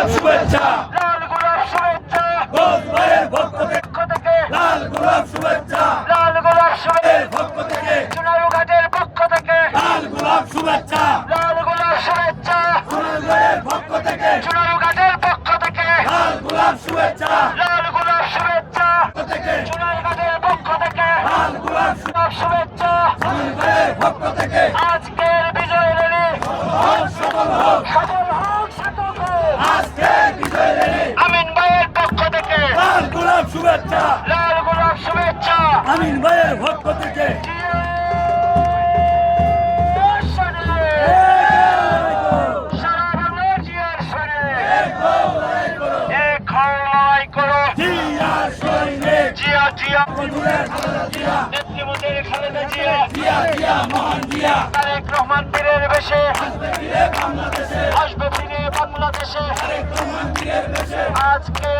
গোলাপ শুভেচ্ছা, লাল গোলাপ শুভেচ্ছা, ঘোষ ভাইয়ের পক্ষ থেকে লাল গোলাপ শুভেচ্ছা, লাল গোলাপ শুভেচ্ছা, পক্ষ থেকে চুনারুঘাটের পক্ষ থেকে লাল গোলাপ শুভেচ্ছা, লাল গোলাপ শুভেচ্ছা, সোনার ভাইয়ের পক্ষ থেকে চুনারুঘাটের পক্ষ থেকে লাল গোলাপ শুভেচ্ছা, লাল গোলাপ শুভেচ্ছা, থেকে চুনারুঘাটের পক্ষ থেকে লাল গোলাপ শুভেচ্ছা। সোনার ভাইয়ের পক্ষ থেকে আজকের বিজয় র্যালি সফল হোক, সফল হোক, সফল হোক। আজকের বিজয় র্যালি আমিন ভাইয়ের পক্ষ থেকে লাল গোলাপ শুভেচ্ছা, লাল গোলাপ শুভেচ্ছা। আমিন ভাইয়ের পক্ষ থেকে সারা বাংলার জিয়ার স্বরে এক হও, লড়াই করো। জিয়ার সৈনিক, জিয়া জিয়া বন্ধুদের জিয়া, নেতৃত্বের খালেদা জিয়া, জিয়া জিয়া মহান জিয়া, তারেক রহমান বীরের বেশে আসবে ফিরে বাংলাদেশে, আসবে ফিরে বাংলাদেশে। তারেক রহমান বীরের বেশে, আজকে